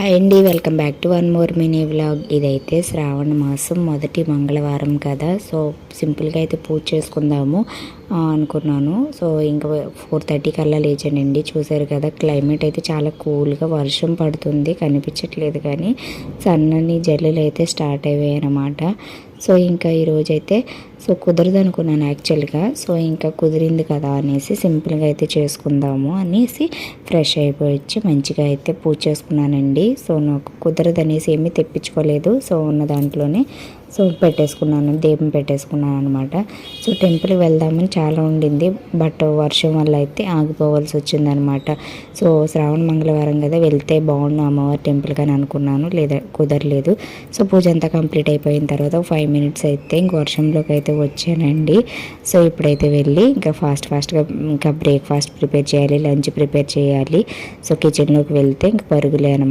Hi అండి, welcome back to one more mini vlog. ఇదైతే శ్రావణ మాసం మొదటి మంగళవారం కదా. సో సింపుల్గా అయితే పూజ చేసుకుందాము అనుకున్నాను. సో ఇంకా 4:30 కల్లా లేచానండి. చూసారు కదా, క్లైమేట్ అయితే చాలా కూల్గా వర్షం పడుతుంది, కనిపించట్లేదు కానీ సన్నని జల్లులు అయితే స్టార్ట్ అయ్యాయి అన్నమాట. సో ఇంకా ఈరోజైతే కుదరదు అనుకున్నాను యాక్చువల్గా. సో ఇంకా కుదిరింది కదా అనేసి సింపుల్గా అయితే చేసుకుందాము అనేసి ఫ్రెష్ అయిపోయి వచ్చి మంచిగా అయితే పూజ చేసుకున్నానండి. సో నాకు కుదరదు అనేసి ఏమీ తెప్పించుకోలేదు. సో ఉన్న దాంట్లోనే పెట్టేసుకున్నాను, దీపం పెట్టేసుకున్నాను అనమాట. సో టెంపుల్కి వెళ్దామని చాలా ఉండింది, బట్ వర్షం వల్ల అయితే ఆగిపోవాల్సి వచ్చిందనమాట. సో శ్రావణ మంగళవారం కదా, వెళ్తే బాగుండు అమ్మవారి టెంపుల్కి అని అనుకున్నాను, లేదా కుదరలేదు. సో పూజ అంతా కంప్లీట్ అయిపోయిన తర్వాత 5 మినిట్స్ అయితే ఇంక వర్షంలోకి అయితే వచ్చానండి. సో ఇప్పుడైతే వెళ్ళి ఇంకా ఫాస్ట్గా ఇంకా బ్రేక్ఫాస్ట్ ప్రిపేర్ చేయాలి, లంచ్ ప్రిపేర్ చేయాలి. సో కిచెన్లోకి వెళ్తే ఇంక పరుగులే అనమాట.